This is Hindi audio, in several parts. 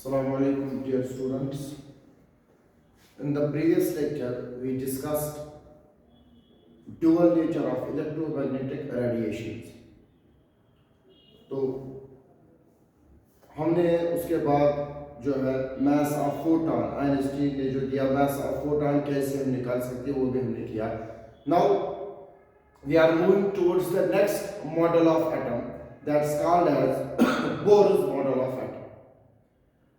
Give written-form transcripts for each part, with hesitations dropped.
Assalamu alaikum, dear students. In the previous lecture, we discussed dual nature of electromagnetic radiations. तो हमने उसके बाद जो है mass of photon, आइंस्टीन ने जो दिया mass of photon कैसे हम निकाल सकते हैं वो भी हमने किया. Now we are moving towards the next model of atom that's called as Bohr's model of atom.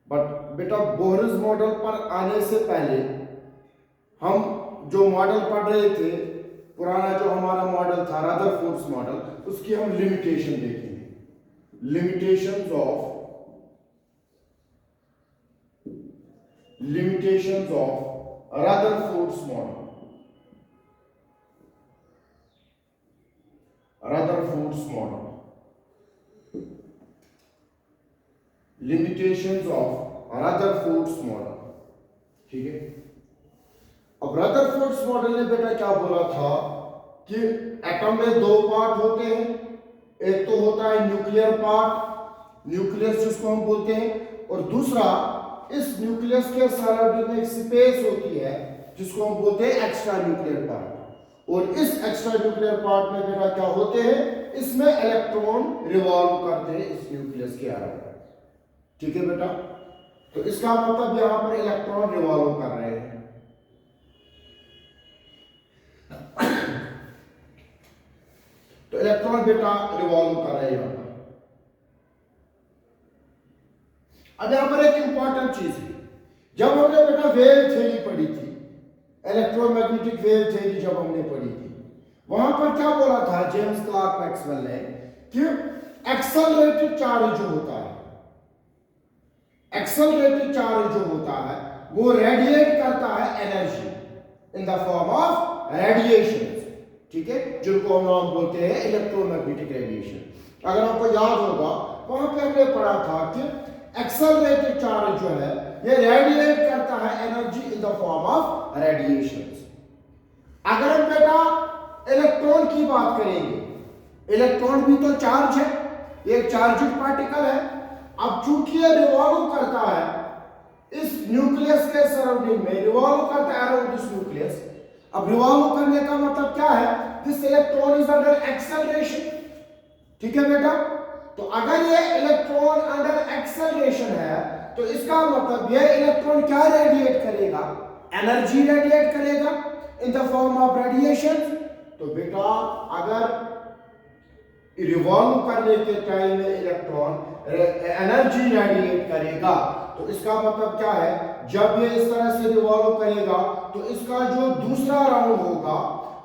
But बेटा बोहर्स मॉडल पर आने से पहले हम जो मॉडल पढ़ रहे थे, पुराना जो हमारा मॉडल था रदरफोर्ड्स मॉडल, उसकी हम लिमिटेशन देखेंगे. Limitations of Rutherford's model. Limitations of Rutherford's model. ठीक है. अब रदरफोर्ड्स मॉडल ने बेटा क्या बोला था कि एटम में दो पार्ट होते हैं. एक तो होता है न्यूक्लियर पार्ट, न्यूक्लियस जिसको हम बोलते हैं, और दूसरा इस न्यूक्लियस के सराउंडिंग में एक स्पेस होती है जिसको हम बोलते हैं एक्स्ट्रा न्यूक्लियर पार्ट. और इस एक्स्ट्रा न्यूक्लियर पार्ट में बेटा क्या होते हैं, इसमें इलेक्ट्रॉन रिवॉल्व करते हैं इस न्यूक्लियस के अराउंड. ठीक है बेटा. तो इसका मतलब यहां पर इलेक्ट्रॉन रिवॉल्व कर रहे हैं. तो इलेक्ट्रॉन बेटा रिवॉल्व कर रहे हैं यहां पर. अब यहां पर एक इंपॉर्टेंट चीज है. जब हमने बेटा वेव थ्योरी पढ़ी थी, इलेक्ट्रोमैग्नेटिक वेव थ्योरी जब हमने पढ़ी थी, वहां पर क्या बोला था जेम्स क्लार्क मैक्सवेल ने कि एक्सेलरेटेड चार्ज जो होता है, एक्सेलरेटेड चार्ज जो होता है वो रेडिएट करता है energy in the form of radiation. ठीक है, जिनको हम बोलते हैं इलेक्ट्रोमैग्नेटिक रेडिएशन. अगर आपको याद होगा वहां पे हमने पढ़ा था कि एक्सेलरेटेड चार्ज जो है ये रेडिएट करता है energy in the form of radiation. अगर हम बेटा इलेक्ट्रॉन की बात करेंगे, इलेक्ट्रॉन भी तो चार्ज है, एक चार्जिड पार्टिकल है. अब चूंकि ये रिवॉल्व करता है इस न्यूक्लियस के सराउंडिंग में, रिवॉल्व करता है अराउंड दिस न्यूक्लियस. अब रिवॉल्व करने का मतलब क्या है, this electron is under acceleration. ठीक है बेटा. तो अगर ये इलेक्ट्रॉन अंडर एक्सेलरेशन है तो इसका मतलब ये इलेक्ट्रॉन क्या रेडिएट करेगा, एनर्जी रेडिएट करेगा in the form of radiation. तो बेटा अगर रिवॉल्व करने के टाइम में इलेक्ट्रॉन एनर्जी रेडिएट करेगा तो इसका मतलब क्या है, जब ये इस तरह से रिवॉल्व करेगा तो इसका जो दूसरा राउंड होगा,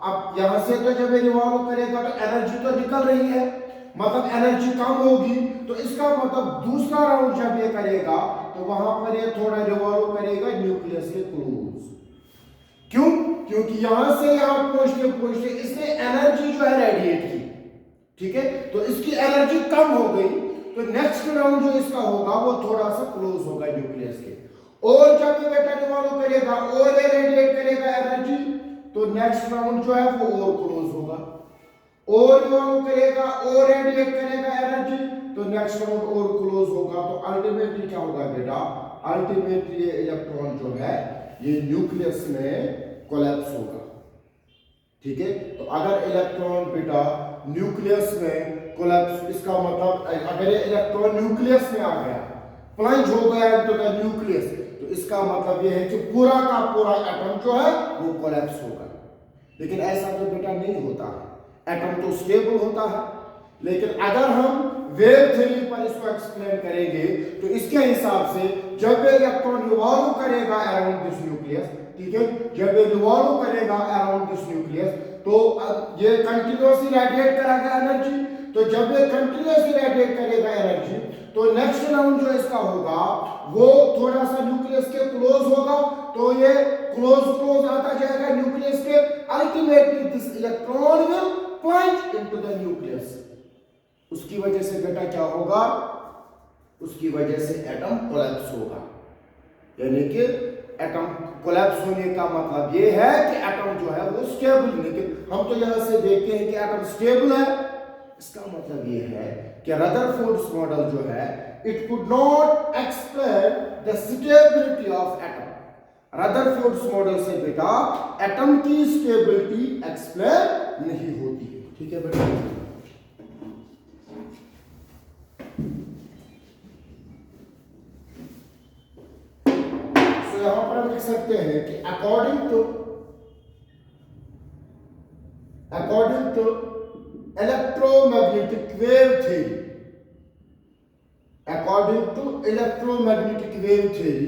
अब यहां से तो जब ये रिवॉल्व करेगा तो एनर्जी तो निकल रही है, मतलब एनर्जी कम होगी. तो इसका मतलब दूसरा राउंड जब ये करेगा तो वहां पर ये थोड़ा रिवॉल्व करेगा न्यूक्लियस के क्लोज. क्यों? क्योंकि यहां से यहां पहुंचते इसने एनर्जी जो है रेडिएट की. ठीक है. तो इसकी एनर्जी कम हो गई, तो नेक्स्ट राउंड जो इसका होगा वो थोड़ा सा क्लोज होगा न्यूक्लियस के. और जब ये बेटा रिवॉल्व करेगा और ये रेडिएट करेगा एनर्जी, तो नेक्स्ट राउंड जो है वो और क्लोज होगा. और रिवॉल्व करेगा और रेडिएट करेगा एनर्जी, तो नेक्स्ट राउंड और क्लोज होगा. तो अल्टीमेटली क्या होगा बेटा, अल्टीमेटली ये इलेक्ट्रॉन जो है ये न्यूक्लियस में कोलैप्स होगा. ठीक है. तो अगर इलेक्ट्रॉन बेटा न्यूक्लियस में कोलैप्स, इसका मतलब अगर ये इलेक्ट्रॉन न्यूक्लियस में आ गया, प्लंज हो गया इनटू द न्यूक्लियस, तो इसका मतलब ये है कि पूरा का पूरा एटम जो है वो कोलैप्स होगा. लेकिन ऐसा तो बेटा नहीं होता है. एटम तो स्टेबल होता है. लेकिन अगर हम वेव थ्योरी पर इसको एक्सप्लेन करेंगे तो इसके हिसाब से जब ये इलेक्ट्रॉन रिवॉल्व करेगा अराउंड दिस न्यूक्लियस, ठीक है, जब ये रिवॉल्व करेगा अराउंड दिस न्यूक्लियस तो ये कंटिन्यूअसली रेडिएट करेगा एनर्जी. तो जब ये कंटिन्यूअसली रेडिएट करेगा एनर्जी तो नेक्स्ट राउंड जो इसका होगा वो थोड़ा सा न्यूक्लियस के क्लोज होगा. तो ये क्लोज आता जाएगा न्यूक्लियस के. Ultimately this electron will plunge into the nucleus. उसकी वजह से बेटा क्या होगा, उसकी वजह से एटम कोलैप्स होगा. यानी कि एटम कोलैप्स होने का मतलब ये है कि एटम जो है वो स्टेबल. लेकिन हम तो यहां से देखते हैं कि एटम स्टेबल है. इसका मतलब ये है कि रदरफोर्ड्स मॉडल जो है it could not explain the stability of atom. Rutherford's model से बेटा एटम की स्टेबिलिटी एक्सप्लेन नहीं होती। ठीक है बेटा, तो यहां पर हम लिख सकते हैं कि according to electromagnetic wave theory, according to electromagnetic wave theory,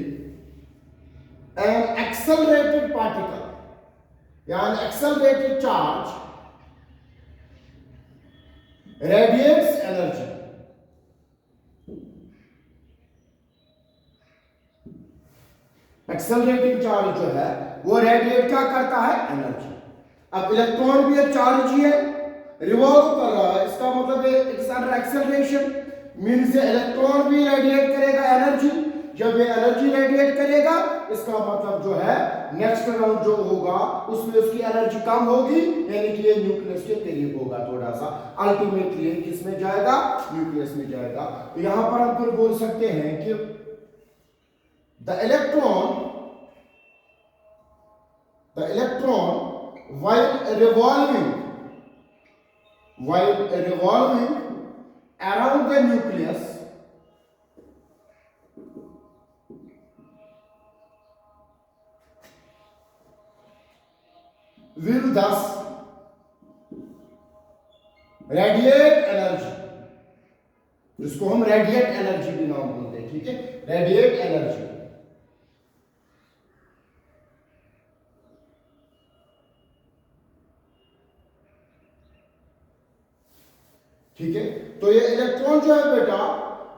an accelerated particle या an accelerated charge radiates energy. Accelerating charge जो है वो रेडिएट क्या करता है? एनर्जी। अब इलेक्ट्रॉन भी एक चार्ज ही है, रिवॉल्व कर रहा है, इसका मतलब it's under acceleration, means electron भी रेडिएट करेगा एनर्जी। जब ये एनर्जी रेडिएट करेगा इसका मतलब जो है नेक्स्ट राउंड जो होगा उसमें उसकी एनर्जी कम होगी, यानी कि ये न्यूक्लियस के करीब होगा थोड़ा सा, अल्टीमेटली किसमें जाएगा? न्यूक्लियस में जाएगा। तो यहां पर हम फिर बोल सकते हैं कि the electron while revolving around the nucleus will thus radiate energy, जिसको हम रेडिएट एनर्जी भी नाम बोलते हैं। ठीक है, रेडिएट एनर्जी। ठीक है, तो ये इलेक्ट्रॉन जो है बेटा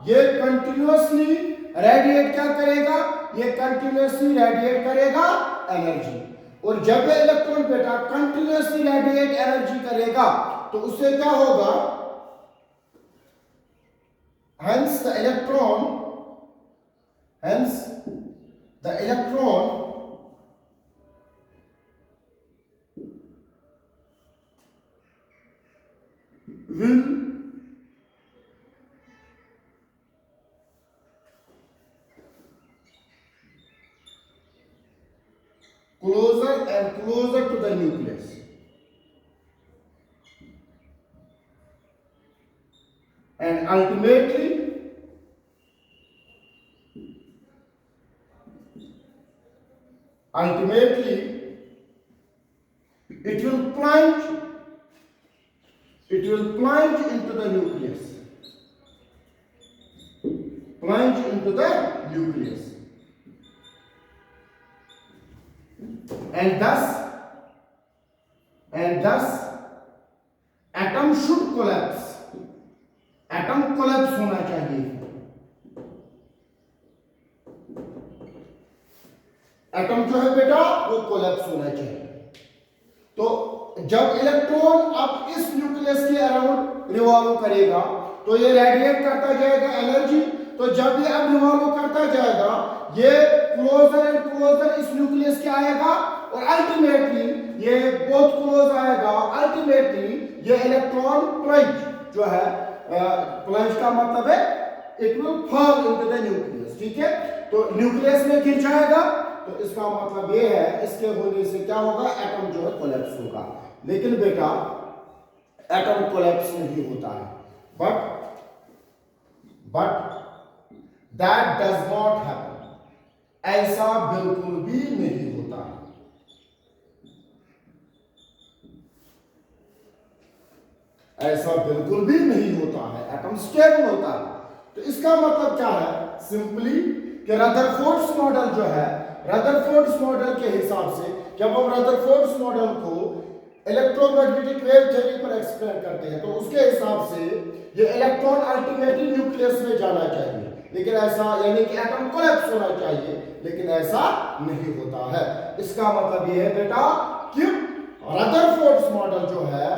ये कंटिन्यूअसली रेडिएट क्या करेगा? ये कंटिन्यूअसली रेडिएट करेगा एनर्जी। और जब ये इलेक्ट्रॉन बेटा कंटिन्यूअसली रेडिएट एनर्जी करेगा तो उससे क्या होगा? hence the electron will closer and closer to the nucleus, and ultimately it will plunge into the nucleus, and thus atom should collapse, atom collapse होना चाहिए। एटम जो है बेटा वो कोलैप्स होना चाहिए। तो जब इलेक्ट्रॉन अब इस न्यूक्लियस के अराउंड रिवॉल्व करेगा तो ये रेडिएट करता जाएगा एनर्जी। तो जब ये अब रिवॉल्व करता जाएगा ये क्लोजर एंड क्लोजर इस न्यूक्लियस के आएगा और अल्टीमेटली ये बहुत क्लोज आएगा। अल्टीमेटली ये इलेक्ट्रॉन प्लंज जो है, प्लंज का मतलब है it will fall into the nucleus. ठीक है, तो न्यूक्लियस में गिर जाएगा तो इसका मतलब ये है इसके होने से क्या होगा? एटम जो है कोलैप्स होगा। लेकिन बेटा एटम कोलैप्स नहीं होता है, but that does not happen, ऐसा बिल्कुल भी नहीं होता है। ऐसा बिल्कुल भी नहीं होता है, एटम स्टेबल होता है। तो इसका मतलब क्या है? सिंपली कि रदरफोर्ड्स मॉडल जो है, रदरफोर्ड्स मॉडल के हिसाब से जब हम रदरफोर्ड्स मॉडल को इलेक्ट्रोमैग्नेटिक वेव थ्योरी पर एक्सप्लेन करते हैं तो उसके हिसाब से ये इलेक्ट्रॉन अल्टीमेटली न्यूक्लियस में जाना चाहिए, लेकिन ऐसा यानी कि एटम कोलैप्स होना चाहिए, लेकिन ऐसा नहीं होता है। इसका मतलब ये है बेटा कि रदरफोर्ड्स मॉडल जो है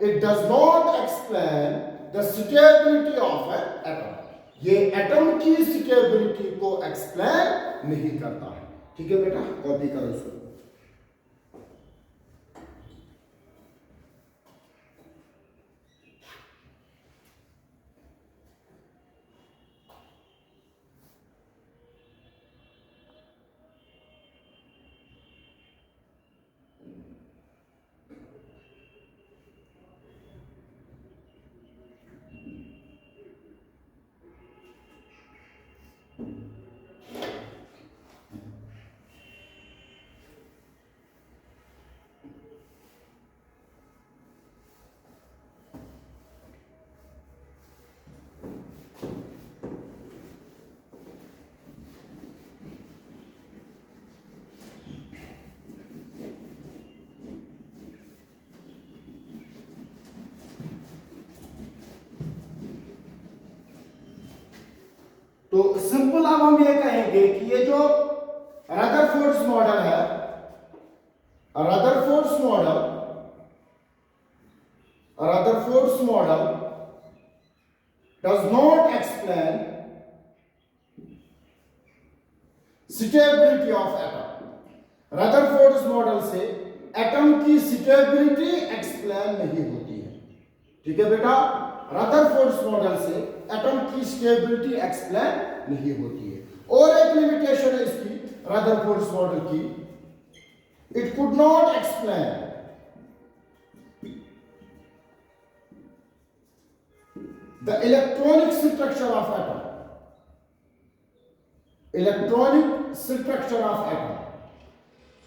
it does not explain the stability of an atom, ये एटम की स्टेबिलिटी को एक्सप्लेन नहीं करता है। ठीक है बेटा, कॉपी करो इसको। तो सिंपल अब हम ये कहेंगे कि ये जो रदरफोर्ड्स मॉडल है, Rutherford's model does not explain stability of atom. Rutherford's model से एटम की स्टेबिलिटी एक्सप्लेन नहीं होती है। ठीक है बेटा, रदरफोर्ड्स मॉडल से एटम की स्टेबिलिटी एक्सप्लेन नहीं होती है। और एक लिमिटेशन है इसकी रदरफोर्ड्स मॉडल की, it could not explain the electronic structure of atom. Electronic structure of atom,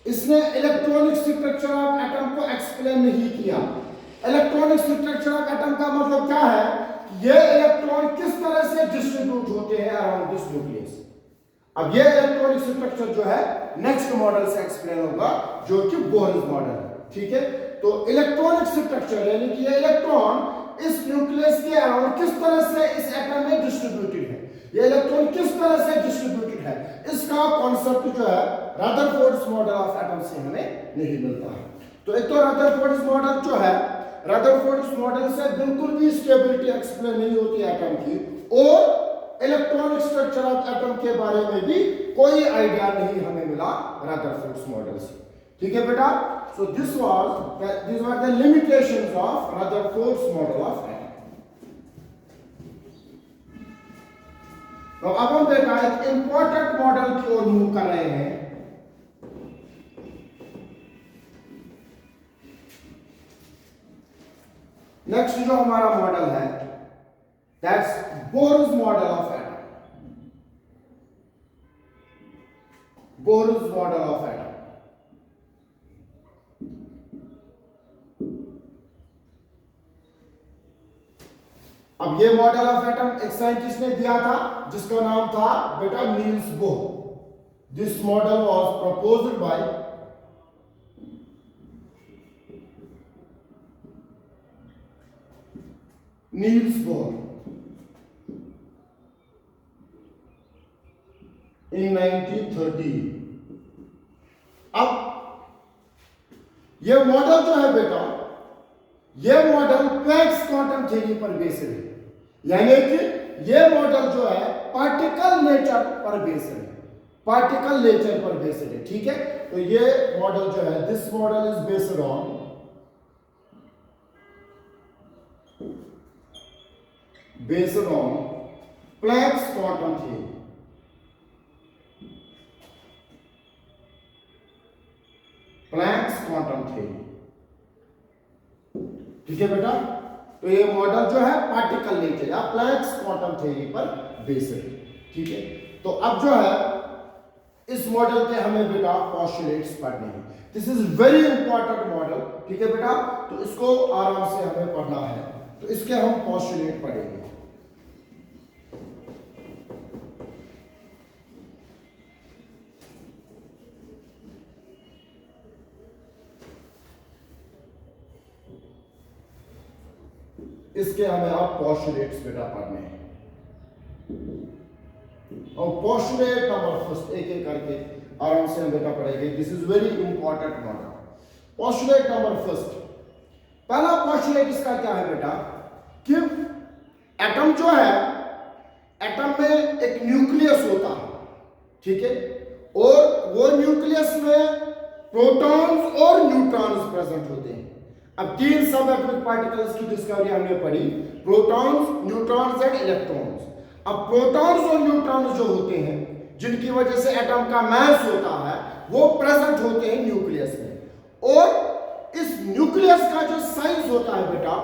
इसने इलेक्ट्रॉनिक स्ट्रक्चर ऑफ एटम को एक्सप्लेन नहीं किया। इलेक्ट्रॉनिक स्ट्रक्चर ऑफ एटम का मतलब क्या है, ये इलेक्ट्रॉन किस तरह से डिस्ट्रीब्यूट होते हैं अराउंड दिस न्यूक्लियस। अब ये इलेक्ट्रॉनिक स्ट्रक्चर जो है नेक्स्ट मॉडल से एक्सप्लेन होगा, जो कि बोहर्स मॉडल है। ठीक है, तो इलेक्ट्रॉनिक स्ट्रक्चर यानी कि ये इलेक्ट्रॉन इस न्यूक्लियस के अराउंड किस तरह से इस एटम में डिस्ट्रीब्यूटेड है, ये इलेक्ट्रॉन किस तरह से डिस्ट्रीब्यूटेड है, इसका कॉन्सेप्ट जो है रदरफोर्ड्स मॉडल ऑफ एटम से हमें नहीं मिलता है। तो एक तो रदरफोर्ड्स मॉडल जो है, रदरफोर्ड्स मॉडल से बिल्कुल भी स्टेबिलिटी एक्सप्लेन नहीं होती है एटम की, और इलेक्ट्रॉनिक स्ट्रक्चर ऑफ एटम के बारे में भी कोई आइडिया नहीं हमें मिला रदरफोर्ड्स मॉडल से। ठीक है बेटा, so this were the limitations of Rutherford's model of atom. तो अब हम बेटा एक इंपॉर्टेंट मॉडल की ओर मूव कर रहे हैं। नेक्स्ट जो हमारा मॉडल है, that's Bohr's model of atom. Bohr's model of atom. अब ये मॉडल ऑफ एटम एक साइंटिस्ट ने दिया था जिसका नाम था बेटा Niels Bohr. This model was proposed by Niels Bohr in 1930। अब ये मॉडल जो है बेटा, ये मॉडल प्लैंक्स क्वांटम थ्योरी पर बेस्ड है, यानी कि ये मॉडल जो है पार्टिकल नेचर पर बेस्ड है, पार्टिकल नेचर पर बेस्ड है। ठीक है, तो ये मॉडल जो है, this model is based on Planck's quantum theory. Planck's quantum theory. ठीक है बेटा, तो ये मॉडल जो है पार्टिकल नेचर या प्लैंक्स क्वांटम थ्योरी पर बेस्ड है। ठीक है, तो अब जो है इस मॉडल के हमें बेटा पोस्टुलेट्स पढ़ने हैं। This is very important model. ठीक है बेटा, तो इसको आराम से हमें पढ़ना है, तो इसके हम पोस्टुलेट पढ़ेंगे। इसके हमें आप पोस्टुलेट्स बेटा पढ़ने हैं, और पोस्टुलेट नंबर फर्स्ट एक एक करके आराम से हम बेटा पढ़ेंगे। This is very important model. Postulate number first, पहला पोस्टुलेट इसका क्या है बेटा, कि एटम जो है, एटम में एक न्यूक्लियस होता है। ठीक है, और वो न्यूक्लियस में प्रोटॉन्स और न्यूट्रॉन्स प्रेजेंट होते हैं। अब तीन सब एटॉमिक पार्टिकल्स की डिस्कवरी हमने पढ़ी, प्रोटॉन्स, न्यूट्रॉन्स एंड इलेक्ट्रॉन्स। अब प्रोटॉन्स और न्यूट्रॉन्स जो होते हैं, जिनकी वजह से एटम का मास होता है, वो प्रेजेंट होते हैं न्यूक्लियस में। और इस न्यूक्लियस का जो साइज होता है बेटा,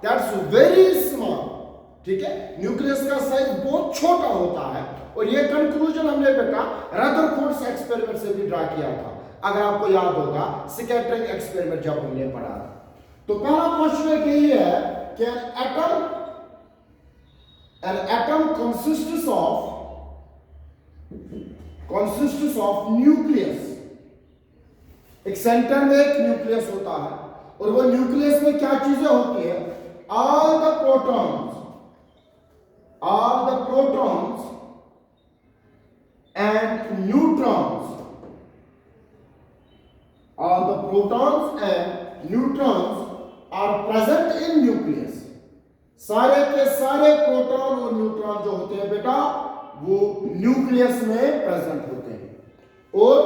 दैट्स वेरी स्मॉल। ठीक है, न्यूक्लियस का साइज बहुत छोटा होता है, और ये कंक्लूजन हमने बेटा रदरफोर्ड्स एक्सपेरिमेंट से भी ड्रा किया था, अगर आपको याद होगा स्कैटरिंग एक्सपेरिमेंट जब हमने पढ़ा था। तो पहला पोस्टुलेट यही है कि an atom consists of nucleus। एक सेंटर में एक न्यूक्लियस होता है, और वो न्यूक्लियस में क्या चीजें होती है, all the protons and neutrons, all the protons and neutrons are present in nucleus. सारे के सारे प्रोटॉन और न्यूट्रॉन जो होते हैं बेटा वो न्यूक्लियस में प्रेजेंट होते हैं। और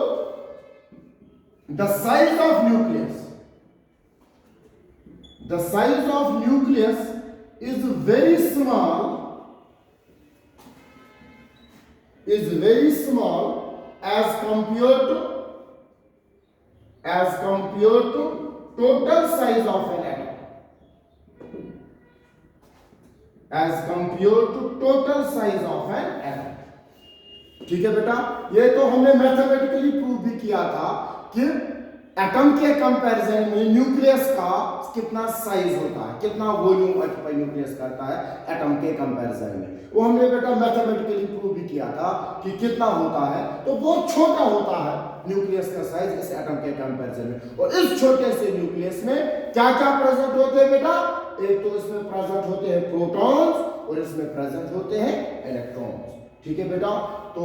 the size of nucleus, the size of nucleus is very small, is very small as compared to total size of an atom, as compared to total size of an atom। ठीक है बेटा, ये तो हमने मैथमेटिकली प्रूव भी किया था कि एटम के कंपैरिजन में न्यूक्लियस का कितना साइज होता है, कितना वॉल्यूम ऑक्यूपाई न्यूक्लियस करता है एटम के कंपैरिजन में। वो हमने बेटा मैथमेटिकली प्रूव भी किया था कि कितना होता है, तो बहुत छोटा होता है न्यूक्लियस का साइज इस एटम के कंपैरिजन में। और इस छोटे से न्यूक्लियस में क्या क्या प्रेजेंट होते हैं बेटा? एक तो इसमें प्रेजेंट होते हैं प्रोटॉन्स और इसमें प्रेजेंट होते हैं इलेक्ट्रॉन्स। ठीक है बेटा, तो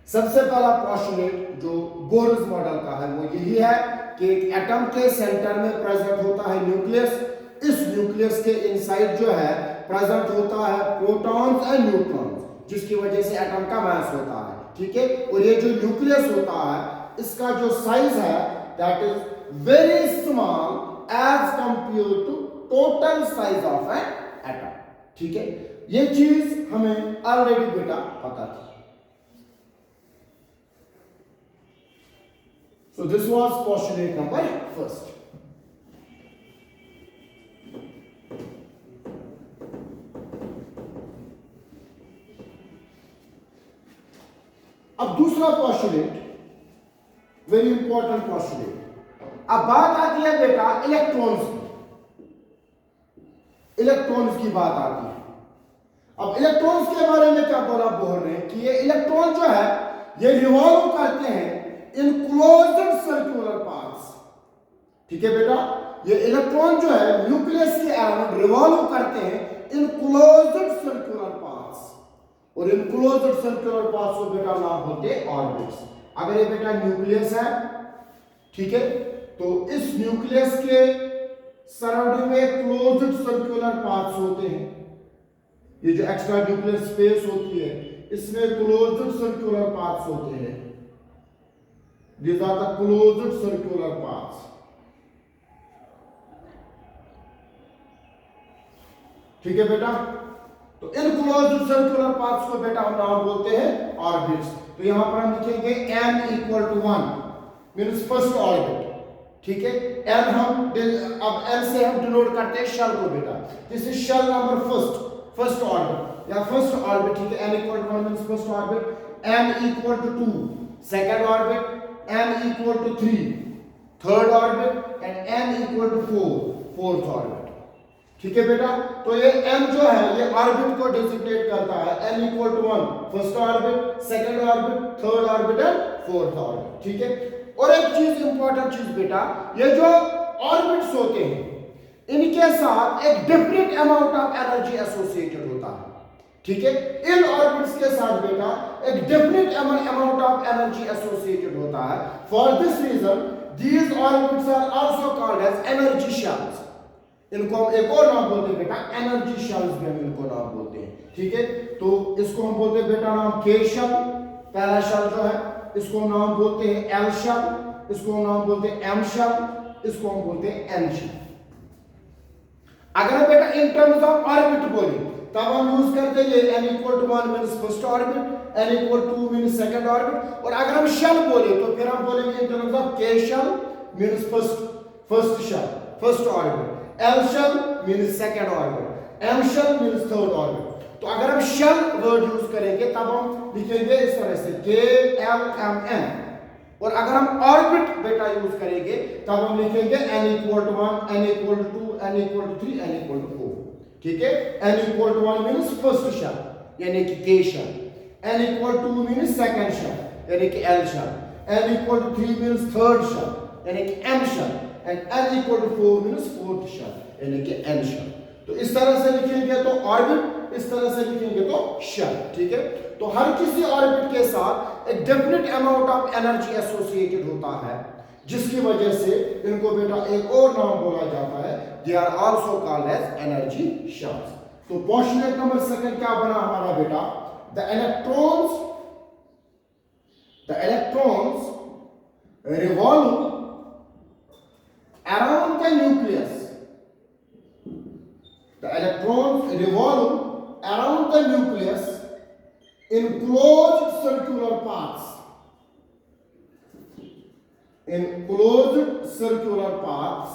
सबसे पहला पोस्टुलेट जो बोर्स मॉडल का है वो यही है कि एक एटम के सेंटर में प्रेजेंट होता है न्यूक्लियस। इस न्यूक्लियस के इनसाइड जो है प्रेजेंट होता है प्रोटॉन्स एंड न्यूट्रॉन्स, जिसकी वजह से एटम का मास होता है। ठीक है, और ये जो न्यूक्लियस होता है इसका जो साइज है that is very small as compare to total size of an atom. ठीक है, ये चीज हमें ऑलरेडी बेटा पता थी। So this was postulate number first. अब दूसरा postulate, very important postulate। अब बात आती है बेटा इलेक्ट्रॉन्स की, इलेक्ट्रॉन्स की बात आती है। अब इलेक्ट्रॉन्स के बारे में क्या बोल रहे हैं कि ये इलेक्ट्रॉन जो है ये रिवॉल्व करते हैं इन क्लोज्ड सर्कुलर पाथ्स। ठीक है बेटा, ये इलेक्ट्रॉन जो है न्यूक्लियस के अराउंड रिवॉल्व करते हैं इन क्लोज्ड सर्कुलर पाथ्स, और इन क्लोज्ड सर्कुलर पाथ्स को बेटा नाम होते हैं ऑर्बिट्स। अगर ये बेटा न्यूक्लियस है, ठीक है, तो इस न्यूक्लियस के सराउंडिंग में क्लोज्ड सर्कुलर पाथ्स होते हैं। ये जो एक्स्ट्रा न्यूक्लियर स्पेस होती है इसमें क्लोज्ड सर्कुलर पाथ्स होते हैं। These are the closed circular paths। ठीक है बेटा, तो इन क्लोज्ड सर्कुलर पाथ्स को बेटा हम नाम बोलते हैं ऑर्बिट्स। तो यहां पर हम लिखेंगे n equal to 1 means first orbit. ठीक है, n हम अब n से हम डिनोट करते हैं शेल को बेटा। This is shell number first orbit या फर्स्ट ऑर्बिट। ठीक है, n equal to 1 means first orbit, n equal to 2 second orbit, n equal to 3 third orbit and n equal to 4 fourth orbit. ठीक है बेटा, तो ये n जो है ये ऑर्बिट को डिजिग्नेट करता है। n equal to 1 first orbit, second orbit, third orbit and fourth orbit. ठीक है, और एक चीज इंपॉर्टेंट चीज बेटा, ये जो ऑर्बिट्स होते हैं इनके साथ एक different amount of energy associated होता है। ठीक है, इन ऑर्बिट्स के साथ बेटा एक definite amount of energy associated होता है। For this reason these orbits are also called as energy shells. इनको हम एक और नाम बोलते हैं बेटा एनर्जी शेल्स भी हम इनको नाम बोलते हैं। ठीक है, तो इसको हम बोलते हैं बेटा नाम के शेल, पहला शेल जो है इसको हम नाम बोलते हैं एल शेल, इसको हम नाम बोलते हैं एम शेल, इसको हम बोलते हैं एन शेल। अगर बेटा इन टर्म्स ऑफ ऑर्बिट बोले तब हम यूज करते हैं n equal to 1 means first orbit, n equal to 2 means second orbit. और अगर हम शेल बोले तो फिर हम बोलेंगे in terms of k shell means first shell first orbit, l shell means second orbit, m shell means third orbit. तो अगर हम शेल वर्ड यूज करेंगे तब हम लिखेंगे इस तरह से k l m n। और अगर हम ऑर्बिट बेटा यूज करेंगे तब हम लिखेंगे n equal to 1, n equal to 2, n equal to 3, n equal to 4। ठीक है, n equal to 1 means first shell यानी कि k shell, n equal to 2 means second shell यानी कि l shell, n equal to 3 means third shell यानी कि m shell, and n equal to 4 means fourth shell यानी कि n शेल। तो इस तरह से लिखेंगे तो ऑर्बिट इस तरह से लिखेंगे तो शेल, ठीक है। तो हर किसी ऑर्बिट के साथ एक definite amount of energy associated होता है, जिसकी वजह से इनको बेटा एक और नाम बोला जाता है, they are also called as energy shells. तो पोस्टुलेट नंबर सेकंड क्या बना हमारा बेटा, the electrons revolve around the nucleus. The electrons revolve around the nucleus in closed circular paths. In closed circular paths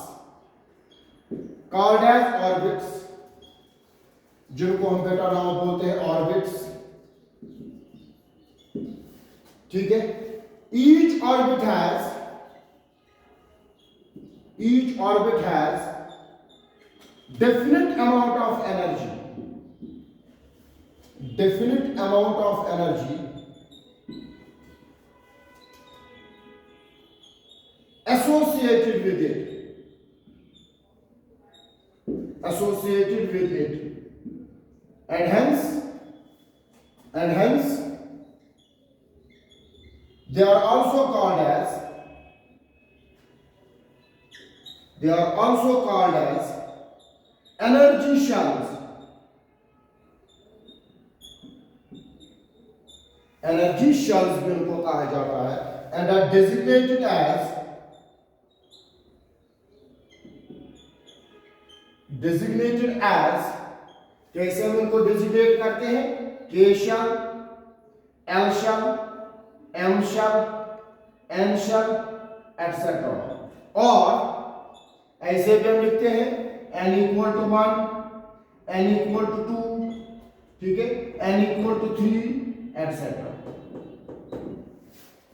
called as orbits, जिनको हम बेटा नाम बोलते हैं ऑर्बिट्स, ठीक है। Each orbit has definite amount of energy associated with it, and hence they are also called as energy shells. Energy shells भी उनको कहा जाता है, and are designated as कैसे हम उनको डिजिग्नेट करते हैं, K shell, L shell, M shell, N shell, etc. और ऐसे भी हम लिखते हैं n equal to 1, n equal to 2, ठीक है, n equal to 3, etc.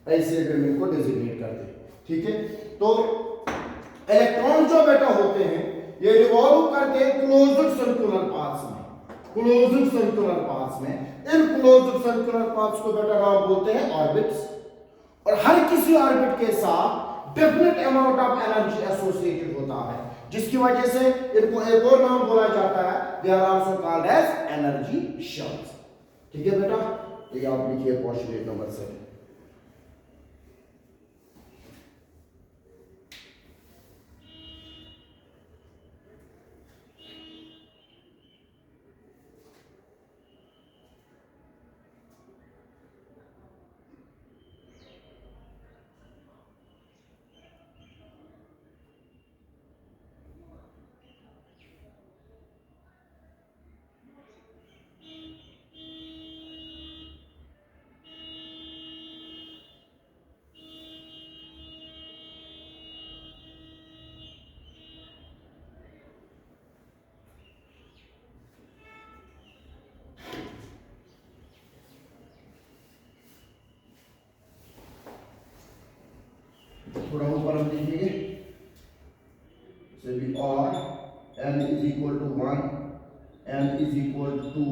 ऐसे भी हम इनको डिजिग्नेट करते हैं, ठीक है। तो इलेक्ट्रॉन जो बेटा होते हैं ये रिवॉल्व करते हैं क्लोज्ड सर्कुलर पाथ्स में, इन क्लोज्ड सर्कुलर पाथ्स को बेटा नाम बोलते हैं ऑर्बिट्स। और हर किसी ऑर्बिट के साथ definite amount of energy associated होता है, जिसकी वजह से इनको एक और नाम बोला जाता है, they are also called as energy shells, ठीक है बेटा। तो ये आप लिखिए पोस्टुलेट नंबर 7। थोड़ा ऊपर हम लिखेंगे, से भी और n is equal to 1, n is equal to 2,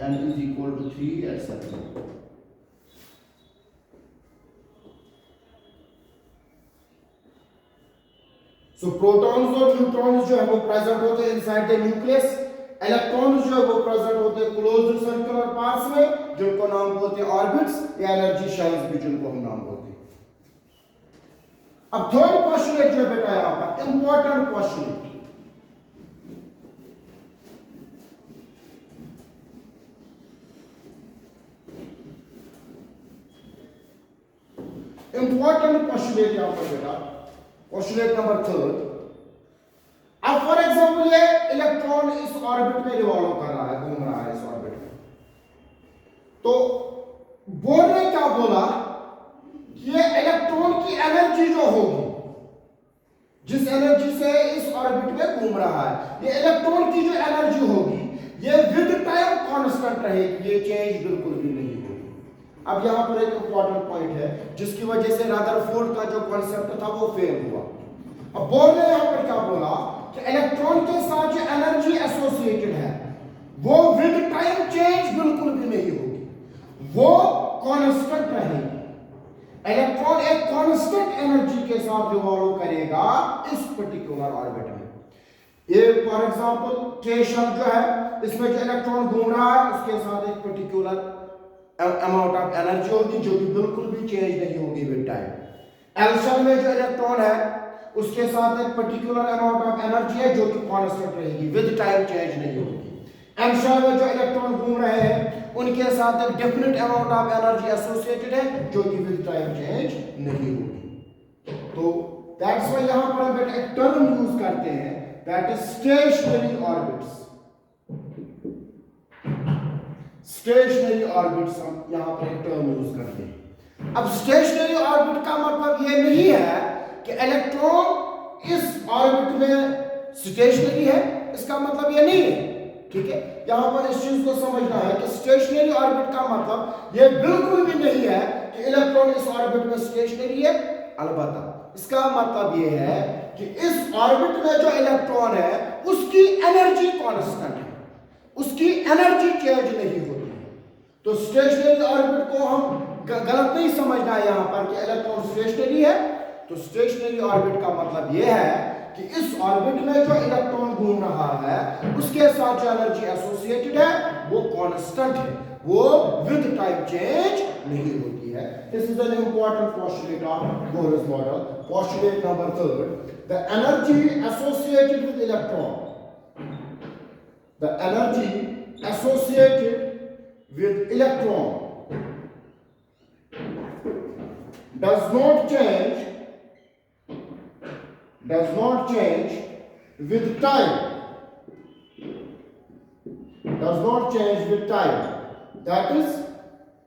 n is equal to 3, etc. So protons और न्यूट्रॉन्स जो है वो प्रेजेंट होते हैं इनसाइड द न्यूक्लियस, इलेक्ट्रॉन्स जो है वो प्रेजेंट होते हैं क्लोज्ड सर्कुलर पाथ्स में, जिनको नाम बोलते हैं ऑर्बिट्स या एनर्जी शेल्स भी जिनको हम नाम बोलते हैं। अब थर्ड पोस्टुलेट जो बेटा यहां पर इंपॉर्टेंट पोस्टुलेट, यहां पर बेटा पोस्टुलेट नंबर 3। अब फॉर एग्जांपल ये इलेक्ट्रॉन इस ऑर्बिट में रिवॉल्व कर रहा है, घूम रहा है इस ऑर्बिट में, तो बोर्ड ने क्या बोला कि ये इलेक्ट्रॉन की एनर्जी जो होगी, जिस एनर्जी से इस ऑर्बिट में घूम रहा है, ये इलेक्ट्रॉन की जो एनर्जी होगी ये विद टाइम कांस्टेंट रहेगी, ये चेंज बिल्कुल भी नहीं होगी। अब यहां पर एक इंपॉर्टेंट पॉइंट है जिसकी वजह से रदरफोर्ड का जो कॉन्सेप्ट था वो फेल हुआ। अब बोर्ड ने यहां पर क्या बोला कि इलेक्ट्रॉन के साथ जो एनर्जी एसोसिएटेड है वो विद टाइम चेंज बिल्कुल भी नहीं होगी, वो कांस्टेंट रहेगी। इलेक्ट्रॉन एक कांस्टेंट एनर्जी के साथ रिवॉल्व करेगा इस पर्टिकुलर ऑर्बिट में। ये फॉर एग्जांपल के शेल जो है, इसमें जो इलेक्ट्रॉन घूम रहा है उसके साथ एक पर्टिकुलर अमाउंट ऑफ एनर्जी होगी जो कि बिल्कुल भी चेंज नहीं होगी विद टाइम। एल शेल में जो इलेक्ट्रॉन है उसके साथ एक पर्टिकुलर अमाउंट ऑफ एनर्जी है जो कि कांस्टेंट रहेगी, विद टाइम चेंज नहीं होगी। एम शेल में जो इलेक्ट्रॉन घूम रहे हैं उनके साथ एक definite amount of energy associated है जो कि विद टाइम चेंज नहीं होगी। तो दैट्स व्हाई यहां पर हम एक टर्म यूज करते हैं, that is stationary orbits. Stationary orbits हम यहां पर एक टर्म यूज करते हैं। अब स्टेशनरी ऑर्बिट का मतलब यह नहीं है कि इलेक्ट्रॉन इस ऑर्बिट में स्टेशनरी है, इसका मतलब यह नहीं है, ठीक है। यहां पर इस चीज को समझना है कि स्टेशनरी ऑर्बिट का मतलब यह बिल्कुल भी नहीं है कि इलेक्ट्रॉन इस ऑर्बिट में स्टेशनरी है। अलबत्ता इसका मतलब यह है कि इस ऑर्बिट में जो इलेक्ट्रॉन है उसकी एनर्जी कांस्टेंट है, उसकी एनर्जी चेंज नहीं होती। तो स्टेशनरी ऑर्बिट को हम गलत नहीं समझना है यहां पर कि इलेक्ट्रॉन स्टेशनरी है। तो स्टेशनरी ऑर्बिट का मतलब यह है कि इस ऑर्बिट में जो इलेक्ट्रॉन घूम रहा है उसके साथ जो एनर्जी एसोसिएटेड है वो कांस्टेंट है, वो विद टाइम चेंज नहीं होती है। This is an important postulate of Bohr's model. Postulate number 3, the energy associated with electron, the energy associated with electron does not change with time, does not change with time, that is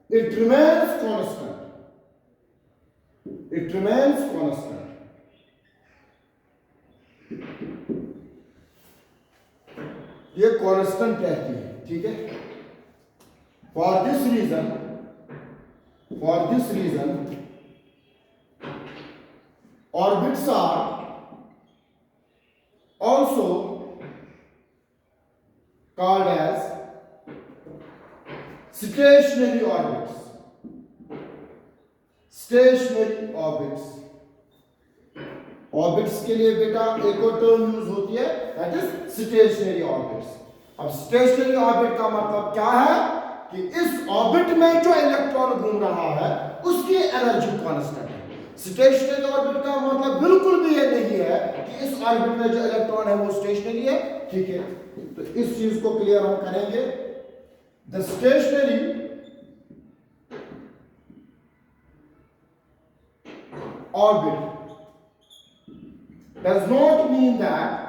it remains constant, it remains constant। ये कांस्टेंट रहती है, ठीक है। For this reason, orbits are also called as stationary orbits. Stationary orbits. Orbits के लिए बेटा एक और टर्म यूज होती है, that is stationary orbits। अब stationary orbit का मतलब क्या है कि इस ऑर्बिट में जो इलेक्ट्रॉन घूम रहा है उसकी एनर्जी कांस्टेंट है। स्टेशनरी ऑर्बिट का मतलब बिल्कुल भी ये नहीं है कि इस ऑर्बिट में जो इलेक्ट्रॉन है वो स्टेशनरी है, ठीक है। तो इस चीज को क्लियर हम करेंगे। The stationery orbit does not mean that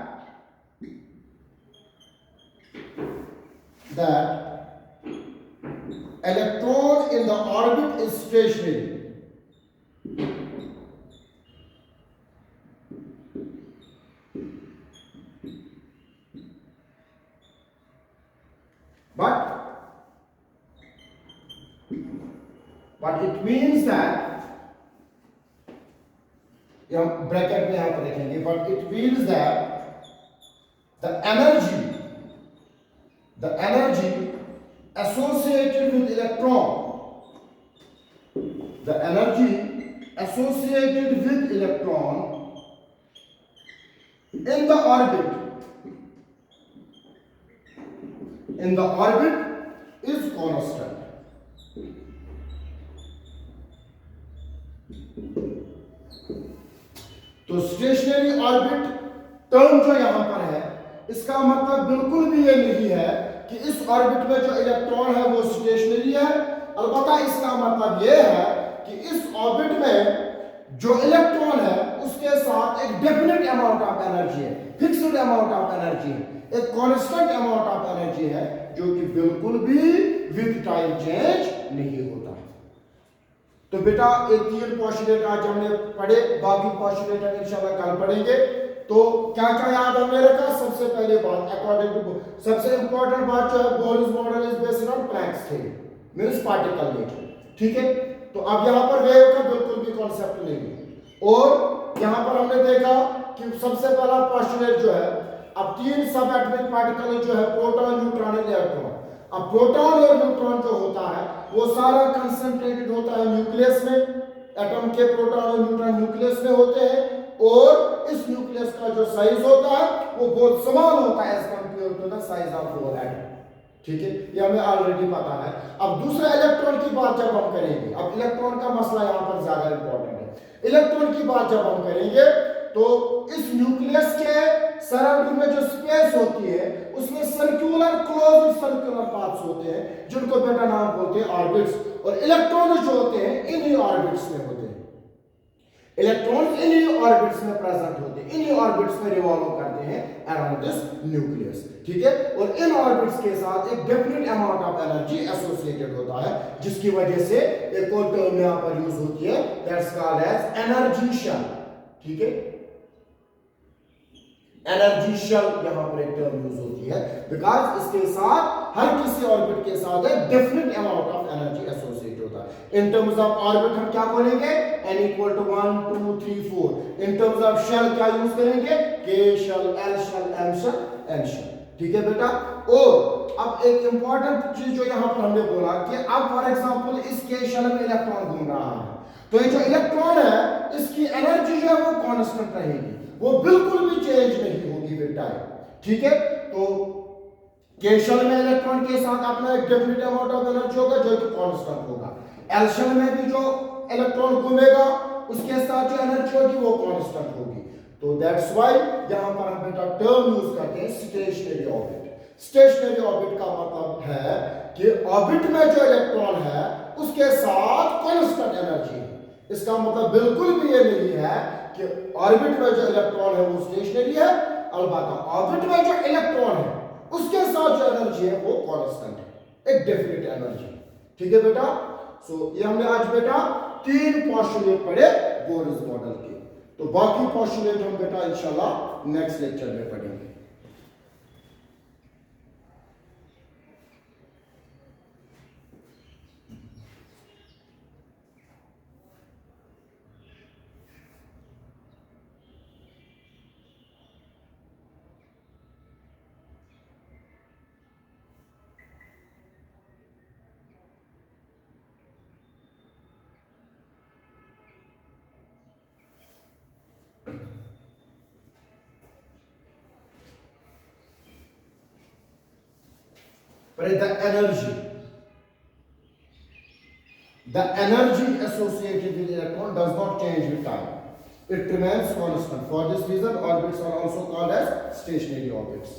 electron in the orbit is stationary, but it means that, या ब्रैकेट में यहां पर लिखेंगे, but it means that the energy associated with electron, the energy associated with electron in the orbit is constant। तो स्टेशनरी ऑर्बिट टर्म जो यहां पर है इसका मतलब बिल्कुल भी ये नहीं है कि इस ऑर्बिट में जो इलेक्ट्रॉन है वो स्टेशनरी है। अलबत्ता इसका मतलब ये है कि इस ऑर्बिट में जो इलेक्ट्रॉन है उसके साथ एक डेफिनेट अमाउंट ऑफ एनर्जी है, फिक्स्ड अमाउंट ऑफ एनर्जी है, एक कांस्टेंट अमाउंट ऑफ एनर्जी है जो कि बिल्कुल भी विद टाइम चेंज नहीं होता। तो बेटा ये 3 पोस्टुलेट आज हमने पढ़े, बाकी पोस्टुलेट हम इंशाल्लाह कल पढ़ेंगे। तो क्या क्या याद हमने रखा? सबसे पहले बात अकॉर्डिंग टू सबसे इंपॉर्टेंट बात जो है Bohr's model is based on Planck's theory, means particle nature, ठीक है। तो अब यहां पर वेव का बिल्कुल भी कांसेप्ट नहीं है। और यहां पर हमने देखा कि सबसे पहला पोस्टुलेट जो है, अब 3 सब एटॉमिक पार्टिकल जो है प्रोटॉन, न्यूट्रॉन और इलेक्ट्रॉन। अब प्रोटॉन और न्यूट्रॉन जो होता है वो सारा कंसंट्रेटेड होता है न्यूक्लियस में, एटम के प्रोटॉन और न्यूट्रॉन न्यूक्लियस में होते हैं और इस न्यूक्लियस का जो साइज होता है वो बहुत स्मॉल होता है as compare to the size of your atom. ठीक है, ये हमें ऑलरेडी पता है। अब दूसरा इलेक्ट्रॉन की बात जब हम करेंगे, अब इलेक्ट्रॉन का मसला यहाँ पर ज्यादा इंपॉर्टेंट है। इलेक्ट्रॉन की बात जब हम करेंगे तो इस न्यूक्लियस के सराउंडिंग में जो स्पेस होती है उसमें सर्कुलर क्लोज्ड सर्कुलर पाथ्स होते हैं जिनको बेटा नाम बोलते हैं ऑर्बिट्स, और इलेक्ट्रॉन जो होते हैं इन्हीं ऑर्बिट्स में होते हैं। इलेक्ट्रॉन्स इन्हीं ऑर्बिट्स में प्रेजेंट होते हैं, इन्हीं ऑर्बिट्स में रिवॉल्व करते हैं अराउंड दिस न्यूक्लियस। ठीक है, और इन ऑर्बिट्स के साथ एक definite amount of energy associated होता है जिसकी वजह से एक और टर्म यहां पर यूज होती है, that's called as energy shell. ठीक है, एनर्जी शेल यहां पर एक टर्म यूज होती है बिकॉज इसके साथ हर किसी ऑर्बिट के साथ एक definite amount of energy associated होता है। इन टर्म्स ऑफ ऑर्बिट हम क्या बोलेंगे, n equal to 1 2 3 4। In terms of shell क्या यूज करेंगे, k shell, l shell, m shell, n shell. ठीक है बेटा, और अब एक इंपॉर्टेंट चीज जो यहां पर हमने बोला कि अब फॉर एग्जांपल इस k शेल में इलेक्ट्रॉन घूम रहा है, तो ये जो इलेक्ट्रॉन है इसकी एनर्जी जो है वो कांस्टेंट रहेगी, वो बिल्कुल भी चेंज नहीं होगी बेटा। ठीक है, तो के शेल में इलेक्ट्रॉन के साथ अपना एक डेफिनेट अमाउंट ऑफ एनर्जी होगा जो कि कांस्टेंट होगा। एल शेल में भी जो इलेक्ट्रॉन घूमेगा उसके साथ जो एनर्जी होगी वो कांस्टेंट होगी। तो दैट्स व्हाई यहां पर हम बेटा टर्म यूज करते हैं स्टेशनरी ऑर्बिट। स्टेशनरी ऑर्बिट का मतलब है कि ऑर्बिट में जो इलेक्ट्रॉन है उसके साथ कांस्टेंट एनर्जी है। इसका मतलब बिल्कुल भी ये नहीं है कि ऑर्बिट में जो इलेक्ट्रॉन है वो स्टेशनरी है, अलबत्ता ऑर्बिट में जो इलेक्ट्रॉन है उसके साथ जो एनर्जी है वो कांस्टेंट है, एक डेफिनेट एनर्जी। ठीक है बेटा, सो ये हमने आज बेटा 3 पोस्टुलेट पढ़े बोर्स मॉडल के, तो बाकी पोस्टुलेट हम बेटा इंशाल्लाह नेक्स्ट लेक्चर में पढ़ेंगे। But the energy associated with electron does not change with time. It remains constant. For this reason, orbits are also called as stationary orbits.